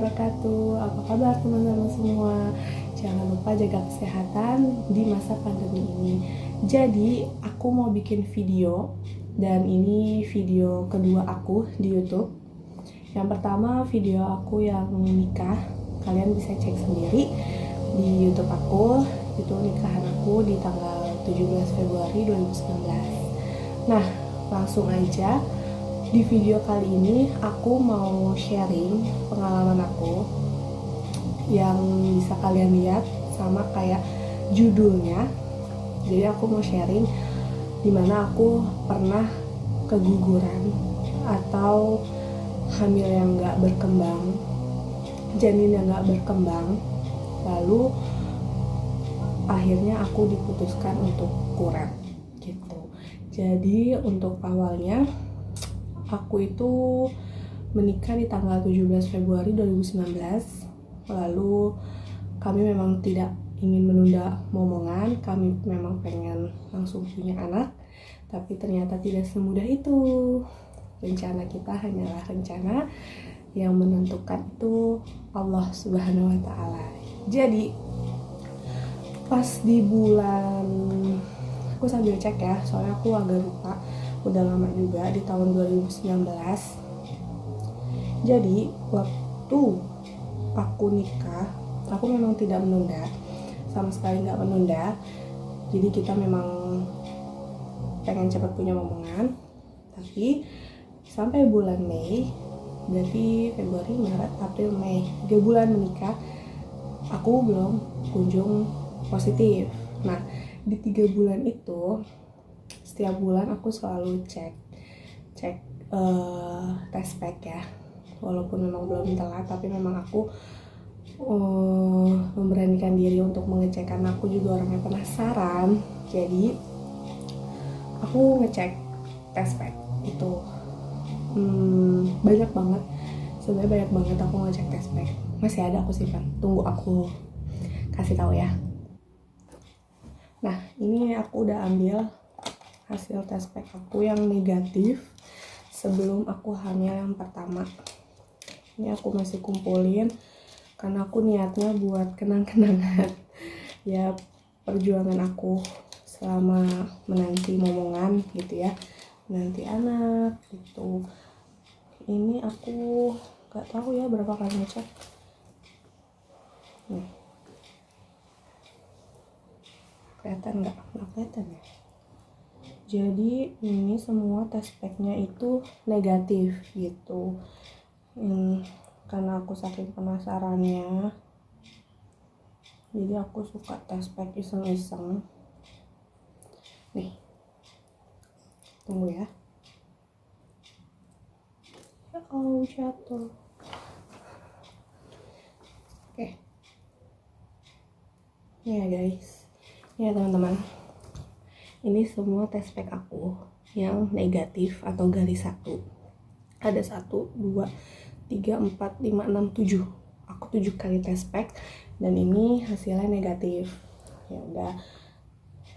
wabarakatuh. Apa kabar teman-teman semua? Jangan lupa jaga kesehatan di masa pandemi ini. Jadi, aku mau bikin video, dan ini video kedua aku di YouTube. Yang pertama video aku yang nikah. Kalian bisa cek sendiri di YouTube aku. Itu nikahan aku di tanggal 17 Februari 2019. Nah, langsung aja. Di video kali ini aku mau sharing pengalaman aku yang bisa kalian lihat sama kayak judulnya. Jadi aku mau sharing dimana aku pernah keguguran atau hamil yang gak berkembang, janin yang gak berkembang, lalu akhirnya aku diputuskan untuk kuret gitu. Jadi untuk awalnya aku itu menikah di tanggal 17 Februari 2019. Lalu kami memang tidak ingin menunda momongan, kami memang pengen langsung punya anak, tapi ternyata tidak semudah itu. Rencana kita hanyalah rencana, yang menentukan itu Allah Subhanahu wa Ta'ala. Jadi pas di bulan, aku sambil cek ya, soalnya aku agak lupa, udah lama juga, di tahun 2019. Jadi waktu aku nikah, aku memang tidak menunda, sama sekali nggak menunda. Jadi kita memang pengen cepat punya momongan, tapi sampai bulan Mei, berarti Februari, Maret, April, Mei, 3 bulan menikah, aku belum kunjung positif. Nah, di 3 bulan itu setiap bulan aku selalu cek tes pack ya, walaupun memang belum telat, tapi memang aku memberanikan diri untuk mengecek karena aku juga orangnya penasaran. Jadi aku ngecek tes pack itu banyak banget, sebenarnya banyak banget aku ngecek tes pack. Masih ada aku simpan, tunggu aku kasih tahu ya. Nah, ini aku udah ambil hasil tes pack aku yang negatif sebelum aku hamil yang pertama. Ini aku masih kumpulin karena aku niatnya buat kenang-kenangan ya, perjuangan aku selama menanti momongan gitu ya, menanti anak gitu. Ini aku gak tahu ya berapa kali ngecek nih. Kelihatan nggak kelihatan ya. Jadi ini semua tes packnya itu negatif gitu. Karena aku saking penasarannya, jadi aku suka tes pack iseng-iseng. Nih, tunggu ya. Oh, jatuh. Oke. Ini ya guys, ini ya teman-teman. Ini semua tes pack aku yang negatif atau garis 1. Ada 1, 2, 3, 4, 5, 6, 7. Aku 7 kali tes pack dan ini hasilnya negatif. Ya udah,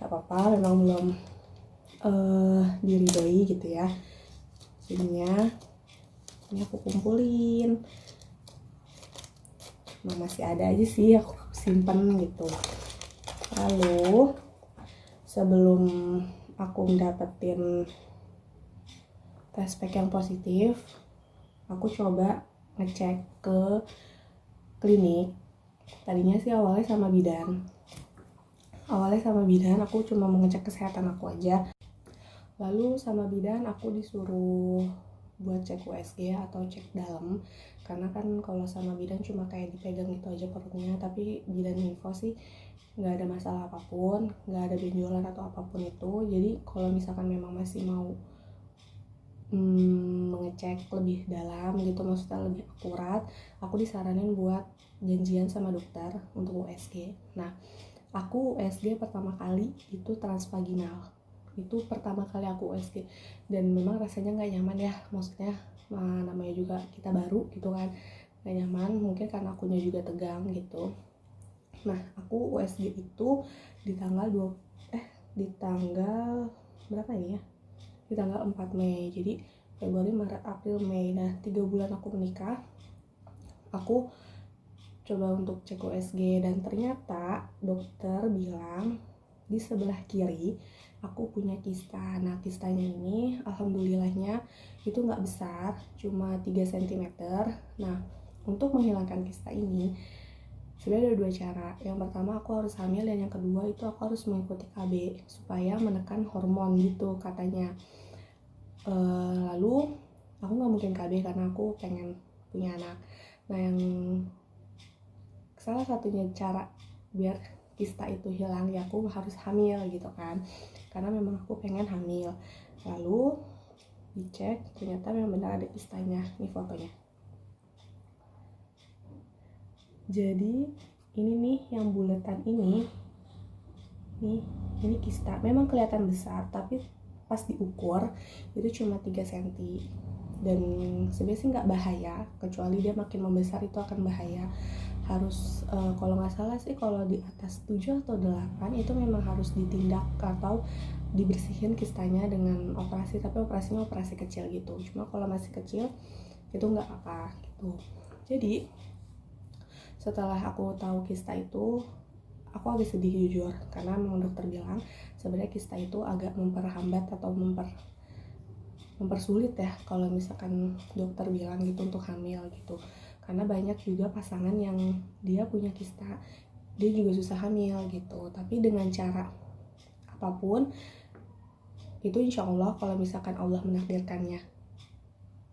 gak apa-apa, memang belum diridhoi gitu ya. Jadinya ini aku kumpulin. Masih ada aja sih, aku simpen gitu. Lalu sebelum aku mendapatkan tes pack yang positif, aku coba ngecek ke klinik. Tadinya sih awalnya sama bidan. Aku cuma mengecek kesehatan aku aja. Lalu sama bidan aku disuruh buat cek USG atau cek dalam, karena kan kalau sama bidan cuma kayak dipegang gitu aja perutnya, tapi bidan info sih nggak ada masalah apapun, nggak ada benjolan atau apapun itu. Jadi kalau misalkan memang masih mau mengecek lebih dalam gitu, maksudnya lebih akurat, aku disaranin buat janjian sama dokter untuk USG. Nah, aku USG pertama kali itu transvaginal. Itu pertama kali aku USG dan memang rasanya nggak nyaman ya, maksudnya namanya juga kita baru gitu kan, nggak nyaman, mungkin karena akunya juga tegang gitu. Nah, aku USG itu di tanggal berapa ini ya? Di tanggal 4 Mei. Jadi Februari, Maret, April, Mei. Nah, 3 bulan aku menikah. aku coba untuk cek USG dan ternyata dokter bilang di sebelah kiri aku punya kista. Nah kistanya ini alhamdulillahnya itu nggak besar, cuma 3 cm. Nah untuk menghilangkan kista ini sebenarnya ada 2 cara. Yang pertama aku harus hamil, dan yang kedua itu aku harus mengikuti KB supaya menekan hormon gitu katanya. Lalu aku nggak mungkin KB karena aku pengen punya anak. Nah yang salah satunya cara biar kista itu hilang ya aku harus hamil gitu kan, karena memang aku pengen hamil. Lalu dicek ternyata memang benar ada kistanya. Ini fotonya. Jadi ini nih yang buletan ini kista. Memang kelihatan besar tapi pas diukur itu cuma 3 cm. Dan sebenarnya sih nggak bahaya, kecuali dia makin membesar itu akan bahaya. Harus kalau nggak salah sih kalau di atas 7 atau 8 itu memang harus ditindak atau dibersihin kistanya dengan operasi, tapi operasinya operasi kecil gitu. Cuma kalau masih kecil itu nggak apa gitu. Jadi setelah aku tahu kista itu aku agak sedih jujur, karena memang dokter bilang sebenarnya kista itu agak memperhambat atau mempersulit ya kalau misalkan dokter bilang gitu untuk hamil gitu. Karena banyak juga pasangan yang dia punya kista, dia juga susah hamil gitu. Tapi dengan cara apapun itu insya Allah kalau misalkan Allah menakdirkannya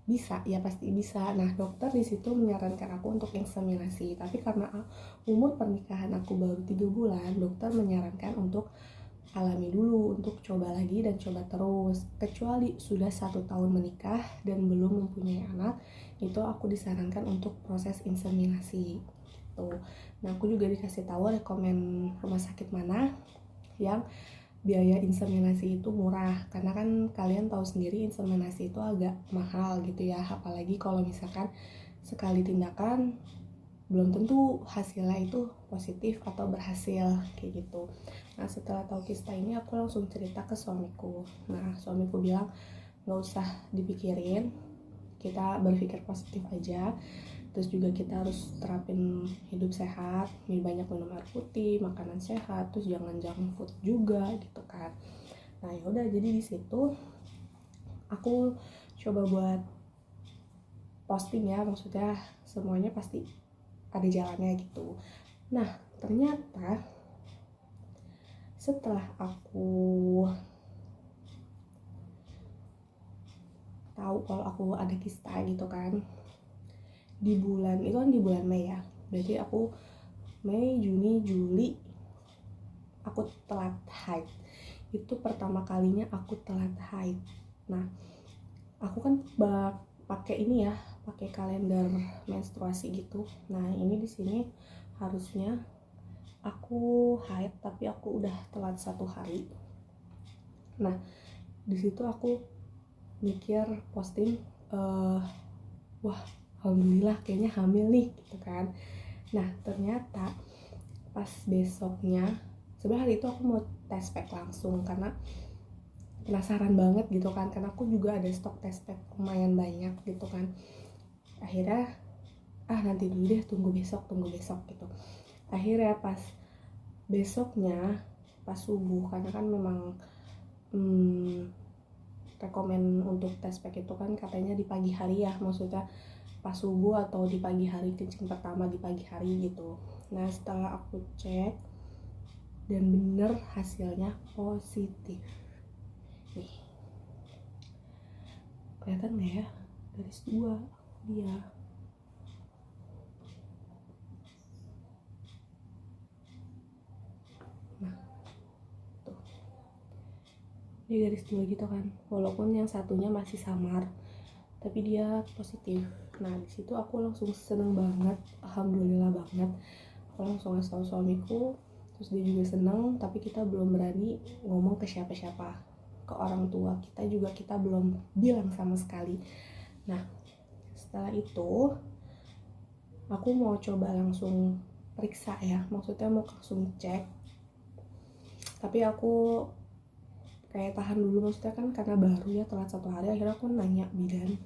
bisa, ya pasti bisa. Nah dokter di situ menyarankan aku untuk inseminasi, tapi karena umur pernikahan aku baru 3 bulan, dokter menyarankan untuk alami dulu, untuk coba lagi dan coba terus. Kecuali sudah 1 tahun menikah dan belum mempunyai anak, itu aku disarankan untuk proses inseminasi tuh. Nah aku juga dikasih tahu rekomen rumah sakit mana yang biaya inseminasi itu murah, karena kan kalian tahu sendiri inseminasi itu agak mahal gitu ya, apalagi kalau misalkan sekali tindakan belum tentu hasilnya itu positif atau berhasil kayak gitu. Nah setelah tahu kista ini aku langsung cerita ke suamiku. Nah suamiku bilang nggak usah dipikirin, kita berpikir positif aja. Terus juga kita harus terapin hidup sehat, banyak minum air putih, makanan sehat, terus jangan junk food juga gitu kan. Nah yaudah, jadi di situ aku coba buat posting ya, maksudnya semuanya pasti ada jalannya gitu. Nah ternyata setelah aku tahu kalau aku ada kista gitu kan, di bulan itu kan di bulan Mei ya, berarti aku Mei, Juni, Juli aku telat haid. Itu pertama kalinya aku telat haid. Nah aku kan pakai ini ya, pakai kalender menstruasi gitu. Nah ini di sini harusnya aku haid tapi aku udah telat 1 hari. Nah di situ aku mikir posting, wah alhamdulillah kayaknya hamil nih gitu kan. Nah ternyata pas besoknya, sebenarnya hari itu aku mau tes pack langsung karena penasaran banget gitu kan, karena aku juga ada stok tes pack lumayan banyak gitu kan. Akhirnya nanti dulu deh, tunggu besok gitu. Akhirnya pas besoknya pas subuh, karena kan memang rekomen untuk tes pack itu kan katanya di pagi hari ya, maksudnya pas subuh atau di pagi hari, kencing pertama di pagi hari gitu. Nah setelah aku cek dan bener hasilnya positif. Nih kelihatan nggak ya, garis 2 dia. Nah tuh, dia garis 2 gitu kan, walaupun yang satunya masih samar tapi dia positif. Nah di situ aku langsung seneng banget, alhamdulillah banget. Aku langsung ngasih tahu suamiku, terus dia juga seneng, tapi kita belum berani ngomong ke siapa-siapa, ke orang tua kita juga kita belum bilang sama sekali. Nah setelah itu aku mau coba langsung periksa ya, maksudnya mau langsung cek, tapi aku kayak tahan dulu, maksudnya kan karena baru ya telat 1 hari. Akhirnya aku nanya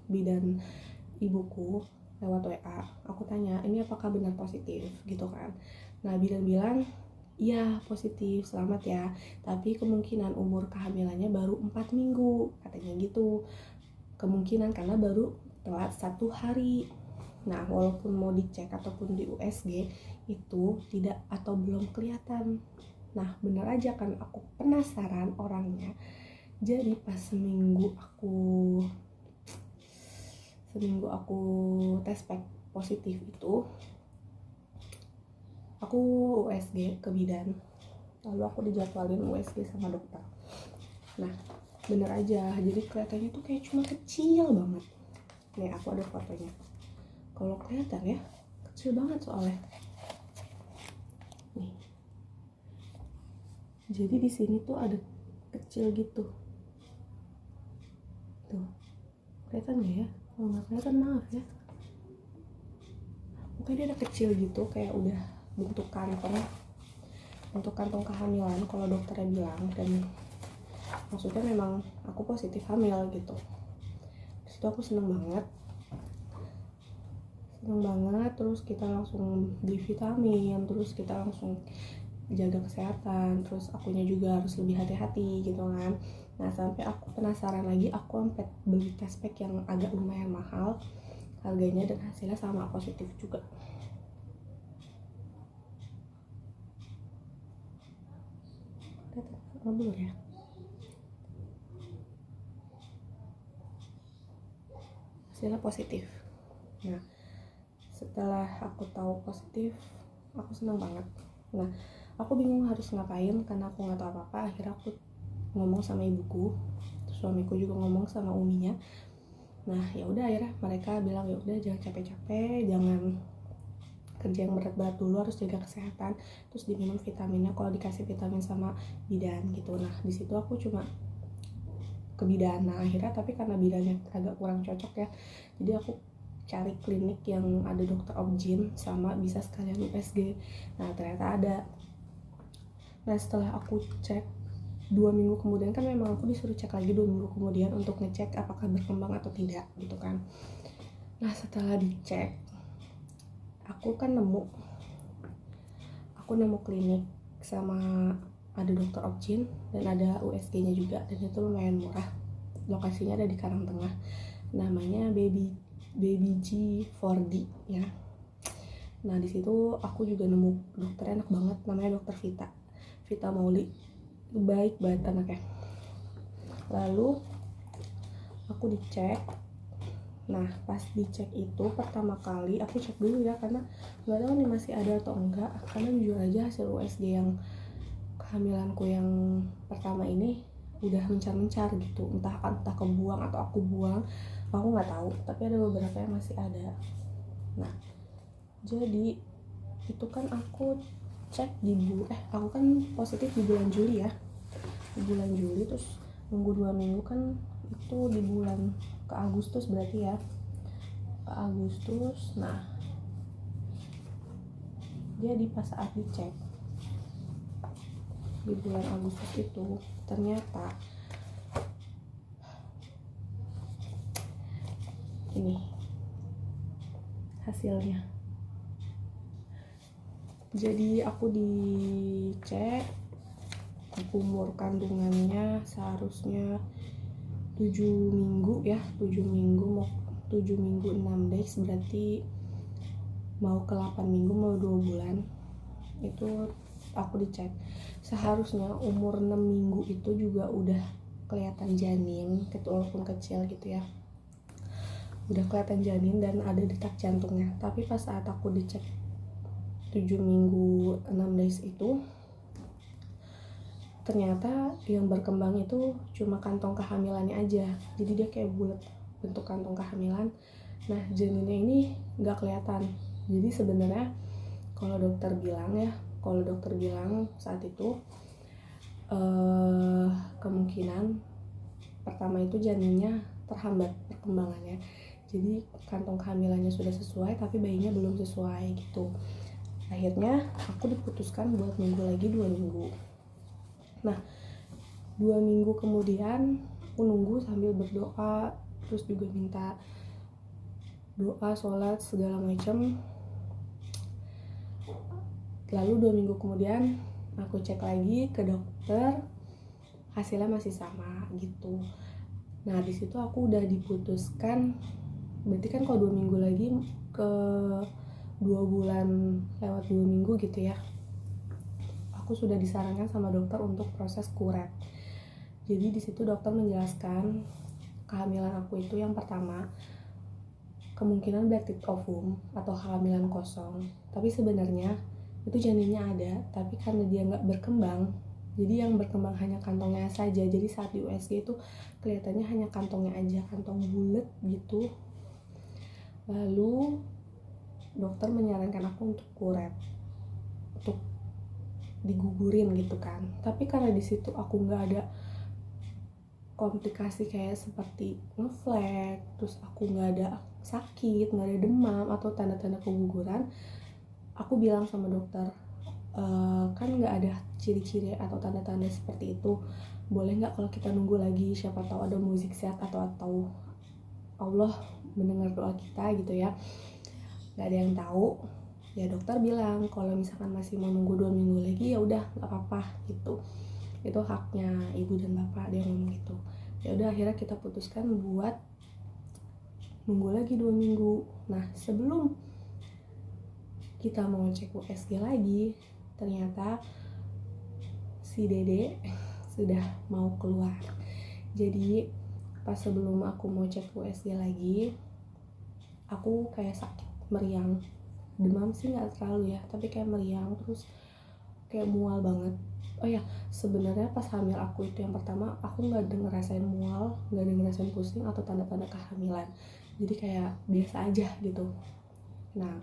bidan ibuku, lewat WA. Aku tanya, ini apakah benar positif gitu kan. Nah bilang iya positif, selamat ya, tapi kemungkinan umur kehamilannya baru 4 minggu katanya gitu. Kemungkinan karena baru telat 1 hari. Nah walaupun mau dicek ataupun di USG itu tidak atau belum kelihatan. Nah bener aja kan, aku penasaran orangnya. Jadi pas seminggu aku tes pack positif itu, aku USG ke bidan. Lalu aku dijadwalin USG sama dokter. Nah bener aja, jadi kelihatannya tuh kayak cuma kecil banget. Nih aku ada fotonya. Kalau kelihatan ya, kecil banget soalnya. Nih. Jadi di sini tuh ada kecil gitu. Tuh. Kelihatan gak ya? Kalau nggak kelihatan maaf ya. Mungkin dia ada kecil gitu, kayak udah bentuk kantong kehamilan kalau dokternya bilang, dan maksudnya memang aku positif hamil gitu. Disitu aku seneng banget, terus kita langsung beli vitamin, terus kita langsung jaga kesehatan, terus akunya juga harus lebih hati-hati gitu kan. Nah sampai aku penasaran lagi, aku sampai beli test pack yang agak lumayan mahal harganya dan hasilnya sama, positif juga. Ngeblur ya. Hasilnya positif. Nah setelah aku tahu positif, aku senang banget. Nah aku bingung harus ngapain karena aku nggak tahu apa-apa. Akhirnya aku ngomong sama ibuku, suamiku juga ngomong sama uminya. Nah ya udah, akhirnya mereka bilang ya udah jangan capek-capek, jangan kerja yang berat-berat dulu, harus jaga kesehatan, terus diminum vitaminnya kalau dikasih vitamin sama bidan gitu. Nah di situ aku cuma ke bidan. Nah akhirnya tapi karena bidannya agak kurang cocok ya, jadi aku cari klinik yang ada dokter obgyn sama bisa sekalian USG. Nah ternyata ada. Nah setelah aku cek 2 minggu kemudian, kan memang aku disuruh cek lagi 2 minggu kemudian untuk ngecek apakah berkembang atau tidak gitu kan. Nah setelah dicek, aku nemu klinik sama ada dokter obgyn dan ada USG-nya juga, dan itu lumayan murah. Lokasinya ada di Karangtengah, namanya Baby G 4D ya. Nah di situ aku juga nemu dokter enak banget, namanya dokter Vita Mauli, baik banget anaknya. Lalu aku dicek. Nah pas dicek itu pertama kali aku cek dulu ya, karena nggak tahu nih masih ada atau enggak, karena jujur aja hasil USG yang kehamilanku yang pertama ini udah mencar-mencar gitu, entah kebuang atau aku buang, aku nggak tahu, tapi ada beberapa yang masih ada. Nah jadi itu kan aku cek aku kan positif di bulan Juli ya, terus nunggu 2 minggu kan, itu di bulan ke Agustus berarti ya, ke Agustus. Nah jadi pas saat dicek di bulan Agustus itu ternyata ini hasilnya. Jadi aku dicek, umur kandungannya seharusnya 7 minggu ya, 7 minggu 6 days, berarti mau ke 8 minggu, mau 2 bulan. Itu aku dicek, seharusnya umur 6 minggu itu juga udah kelihatan janin, walaupun kecil gitu ya, udah kelihatan janin dan ada detak jantungnya. Tapi pas saat aku dicek 7 minggu 6 days itu, ternyata yang berkembang itu cuma kantong kehamilannya aja. Jadi dia kayak bulat, bentuk kantong kehamilan. Nah janinnya ini nggak kelihatan. Jadi sebenarnya kalau dokter bilang saat itu kemungkinan pertama itu janinnya terhambat perkembangannya. Jadi kantong kehamilannya sudah sesuai tapi bayinya belum sesuai gitu. Akhirnya aku diputuskan buat nunggu lagi 2 minggu. Nah 2 minggu kemudian aku nunggu sambil berdoa, terus juga minta doa, sholat, segala macam. Lalu 2 minggu kemudian aku cek lagi ke dokter, hasilnya masih sama gitu. Nah di situ aku udah diputuskan, berarti kan kalau 2 minggu lagi ke 2 bulan lewat 2 minggu gitu ya, aku sudah disarankan sama dokter untuk proses kuret. Jadi di situ dokter menjelaskan kehamilan aku itu yang pertama kemungkinan black tip ovum atau kehamilan kosong, tapi sebenarnya itu janinnya ada, tapi karena dia nggak berkembang, jadi yang berkembang hanya kantongnya saja. Jadi saat di USG itu kelihatannya hanya kantongnya aja, kantong bulat gitu. Lalu dokter menyarankan aku untuk kuret, untuk digugurin gitu kan. Tapi karena di situ aku nggak ada komplikasi kayak seperti ngeflek, terus aku nggak ada sakit, nggak ada demam atau tanda-tanda keguguran, aku bilang sama dokter, kan nggak ada ciri-ciri atau tanda-tanda seperti itu, boleh nggak kalau kita nunggu lagi, siapa tahu ada mukjizat atau Allah mendengar doa kita gitu ya. Nggak ada yang tahu. Ya dokter bilang kalau misalkan masih mau nunggu 2 minggu lagi ya udah nggak apa-apa gitu, itu haknya ibu dan bapak, dia ngomong gitu. Ya udah akhirnya kita putuskan buat nunggu lagi 2 minggu. Nah sebelum kita mau cek USG lagi, ternyata si Dede sudah mau keluar. Jadi pas sebelum aku mau cek USG lagi, aku kayak sakit, meriang, demam sih nggak terlalu ya, tapi kayak meriang, terus kayak mual banget. Oh ya, sebenarnya pas hamil aku itu yang pertama, aku nggak ada ngerasain mual, nggak ada ngerasain pusing atau tanda-tanda kehamilan. Jadi kayak biasa aja gitu. Nah,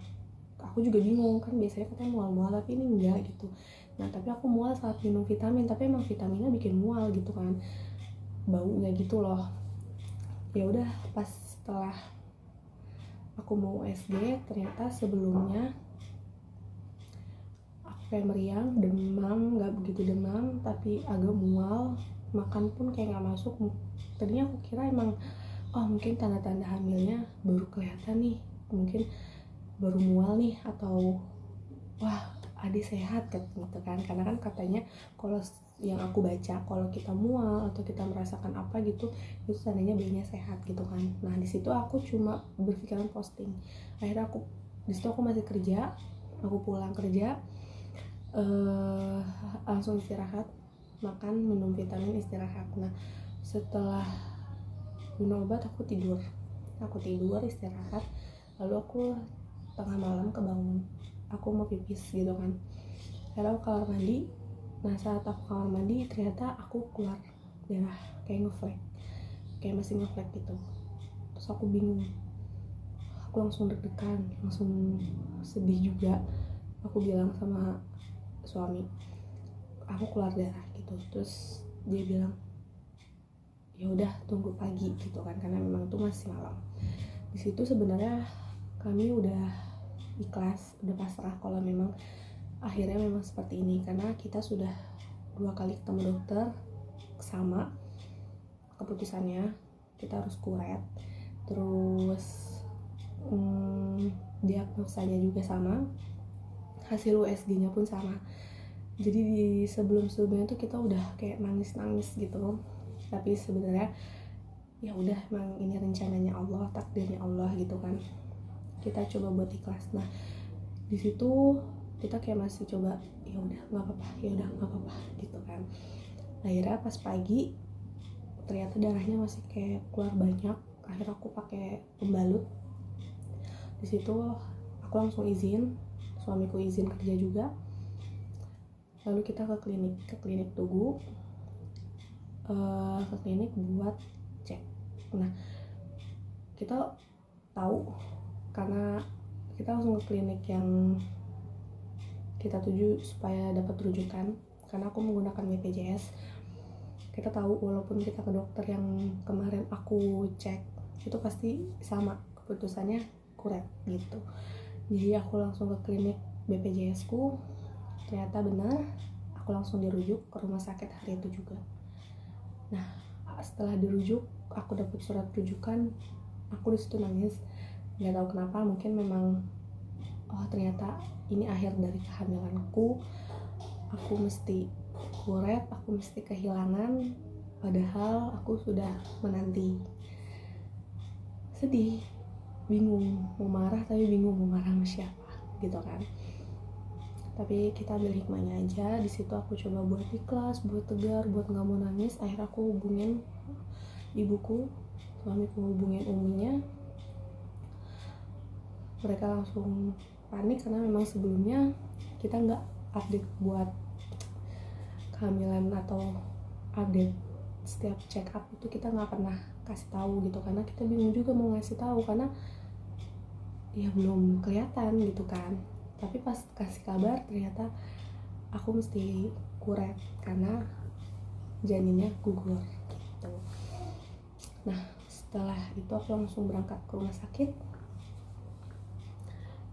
aku juga bingung kan, biasanya katanya mual-mual tapi ini enggak gitu. Nah, tapi aku mual saat minum vitamin, tapi emang vitaminnya bikin mual gitu kan, baunya gitu loh. Ya udah, pas setelah aku mau USG, ternyata sebelumnya kayak meriang, demam, nggak begitu demam tapi agak mual, makan pun kayak nggak masuk. Tadinya aku kira emang mungkin tanda-tanda hamilnya baru kelihatan nih, mungkin baru mual nih, atau wah adik sehat gitu kan, karena kan katanya kalau yang aku baca kalau kita mual atau kita merasakan apa gitu itu tandanya bayinya sehat gitu kan. Nah di situ aku cuma berpikiran posting. Akhirnya aku di situ aku masih kerja, aku pulang kerja, langsung istirahat, makan, minum vitamin, istirahat. Nah setelah minum obat aku tidur istirahat. Lalu aku tengah malam kebangun, aku mau pipis gitu kan, lalu aku kamar mandi. Nah saat aku kamar mandi ternyata aku keluar darah kayak ngeflek, kayak masih ngeflek gitu. Terus aku bingung, aku langsung deg-degan, langsung sedih juga. Aku bilang sama suami, aku keluar darah gitu. Terus dia bilang ya udah tunggu pagi gitu kan, karena memang itu masih malam. Di situ sebenarnya kami udah ikhlas, udah pasrah kalau memang akhirnya memang seperti ini, karena kita sudah 2 kali ketemu dokter sama keputusannya, kita harus kuret, terus diagnosanya juga sama, hasil USG-nya pun sama. Jadi di sebelum-sebelumnya tuh kita udah kayak nangis-nangis gitu, tapi sebenarnya ya udah, emang ini rencananya Allah, takdirnya Allah gitu kan, kita coba buat ikhlas. Nah di situ kita kayak masih coba, ya udah nggak apa-apa gitu kan. Akhirnya pas pagi ternyata darahnya masih kayak keluar banyak. Akhirnya aku pakai pembalut. Di situ aku langsung izin, suamiku izin kerja juga. Lalu kita ke klinik Tugu, ke klinik buat cek. Nah kita tahu karena kita langsung ke klinik yang kita tuju supaya dapat rujukan, karena aku menggunakan BPJS. Kita tahu walaupun kita ke dokter yang kemarin aku cek itu pasti sama keputusannya kuret gitu. Jadi aku langsung ke klinik BPJS ku, ternyata benar, aku langsung dirujuk ke rumah sakit hari itu juga. Nah setelah dirujuk, aku dapat surat rujukan, aku disitu nangis nggak tahu kenapa, mungkin memang ternyata ini akhir dari kehamilanku, aku mesti kuret, aku mesti kehilangan, padahal aku sudah menanti. Sedih, bingung mau marah, tapi bingung mau marah sama siapa gitu kan. Tapi kita ambil hikmahnya aja. Di situ aku coba buat ikhlas, buat tegar, buat nggak mau nangis. Akhirnya aku hubungin ibuku, suamiku hubungin uminya. Mereka langsung panik karena memang sebelumnya kita nggak update buat kehamilan atau update setiap check up itu, kita nggak pernah kasih tahu gitu, karena kita bingung juga mau ngasih tahu karena ya belum kelihatan gitu kan. Tapi pas kasih kabar ternyata aku mesti kuret karena janinnya gugur gitu. Nah setelah itu aku langsung berangkat ke rumah sakit.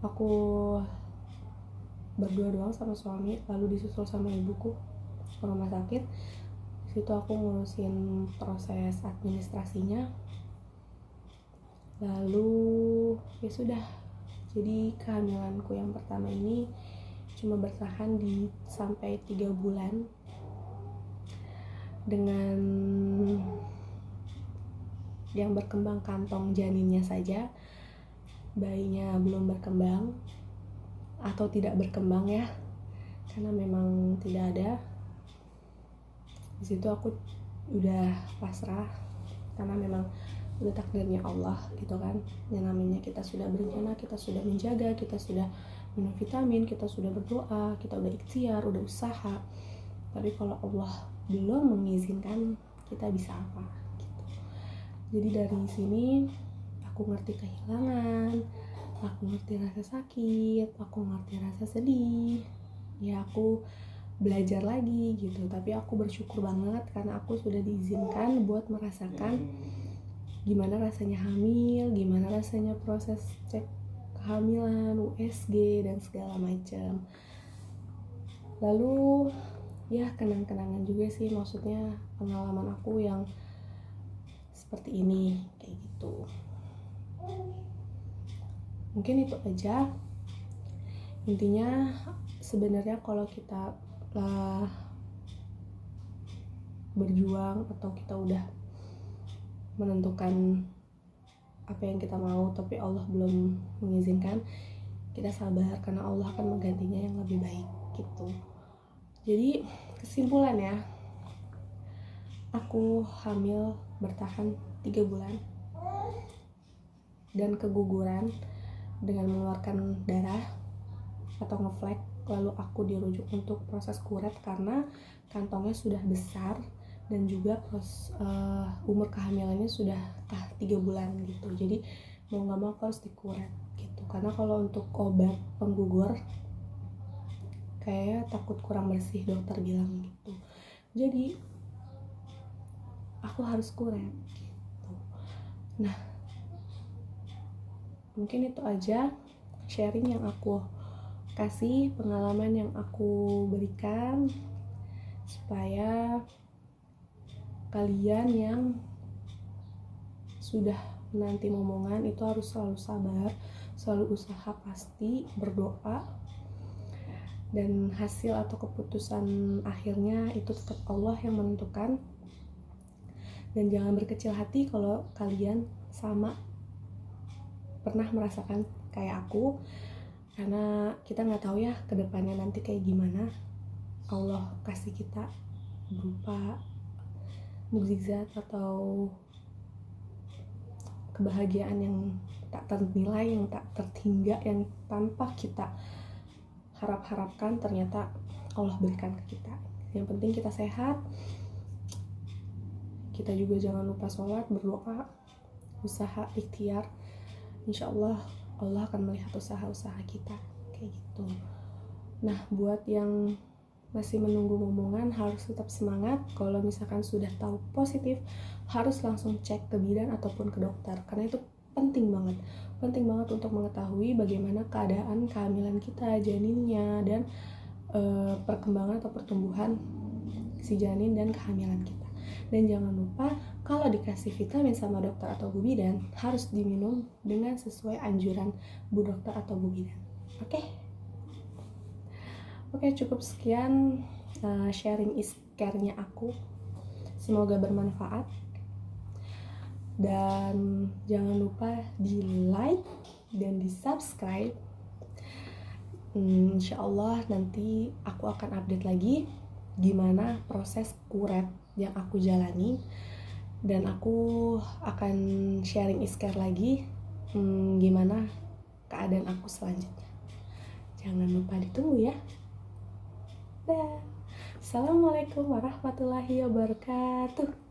Aku berdua doang sama suami, lalu disusul sama ibuku ke rumah sakit. Di situ aku ngurusin proses administrasinya. Lalu ya sudah. Jadi kehamilanku yang pertama ini cuma bertahan di sampai 3 bulan dengan yang berkembang kantong janinnya saja. Bayinya belum berkembang atau tidak berkembang ya, karena memang tidak ada. Di situ aku udah pasrah karena memang udah takdirnya Allah gitu kan. Yang namanya kita sudah berencana, kita sudah menjaga, kita sudah minum vitamin, kita sudah berdoa, kita udah ikhtiar, udah usaha. Tapi kalau Allah belum mengizinkan, kita bisa apa gitu. Jadi dari sini aku ngerti kehilangan, aku ngerti rasa sakit, aku ngerti rasa sedih. Ya aku belajar lagi gitu. Tapi aku bersyukur banget karena aku sudah diizinkan buat merasakan gimana rasanya hamil, gimana rasanya proses cek kehamilan, USG dan segala macam. Lalu ya kenang-kenangan juga sih, maksudnya pengalaman aku yang seperti ini kayak gitu. Mungkin itu aja. Intinya sebenarnya kalau kita berjuang atau kita udah menentukan apa yang kita mau tapi Allah belum mengizinkan, kita sabar karena Allah akan menggantinya yang lebih baik gitu. Jadi kesimpulan ya, aku hamil bertahan 3 bulan dan keguguran dengan mengeluarkan darah atau ngeflek. Lalu aku dirujuk untuk proses kuret karena kantongnya sudah besar dan juga umur kehamilannya sudah 3 bulan gitu. Jadi mau gak mau harus dikuret gitu. Karena kalau untuk obat penggugur kayaknya takut kurang bersih, dokter bilang gitu. Jadi aku harus kuret gitu. Nah mungkin itu aja sharing yang aku kasih, pengalaman yang aku berikan, supaya kalian yang sudah menanti momongan itu harus selalu sabar, selalu usaha, pasti berdoa, dan hasil atau keputusan akhirnya itu tetap Allah yang menentukan. Dan jangan berkecil hati kalau kalian sama pernah merasakan kayak aku, karena kita nggak tahu ya kedepannya nanti kayak gimana. Allah kasih kita berupa mukjizat atau kebahagiaan yang tak ternilai, yang tak terhingga, yang tanpa kita harapkan ternyata Allah berikan ke kita. Yang penting kita sehat, kita juga jangan lupa sholat, berdoa, usaha, ikhtiar. Insya Allah Allah akan melihat usaha-usaha kita kayak gitu. Nah buat yang masih menunggu momongan harus tetap semangat. Kalau misalkan sudah tahu positif, harus langsung cek ke bidan ataupun ke dokter, karena itu penting banget untuk mengetahui bagaimana keadaan kehamilan kita, janinnya, dan perkembangan atau pertumbuhan si janin dan kehamilan kita. Dan jangan lupa kalau dikasih vitamin sama dokter atau Bu Bidan harus diminum dengan sesuai anjuran Bu Dokter atau Bu Bidan. Oke, cukup sekian sharing is care-nya aku. Semoga bermanfaat. Dan jangan lupa di like dan di subscribe. Insya Allah nanti aku akan update lagi gimana proses kuret yang aku jalani, dan aku akan sharing iskar lagi gimana keadaan aku selanjutnya. Jangan lupa ditunggu ya. Dah. Assalamualaikum warahmatullahi wabarakatuh.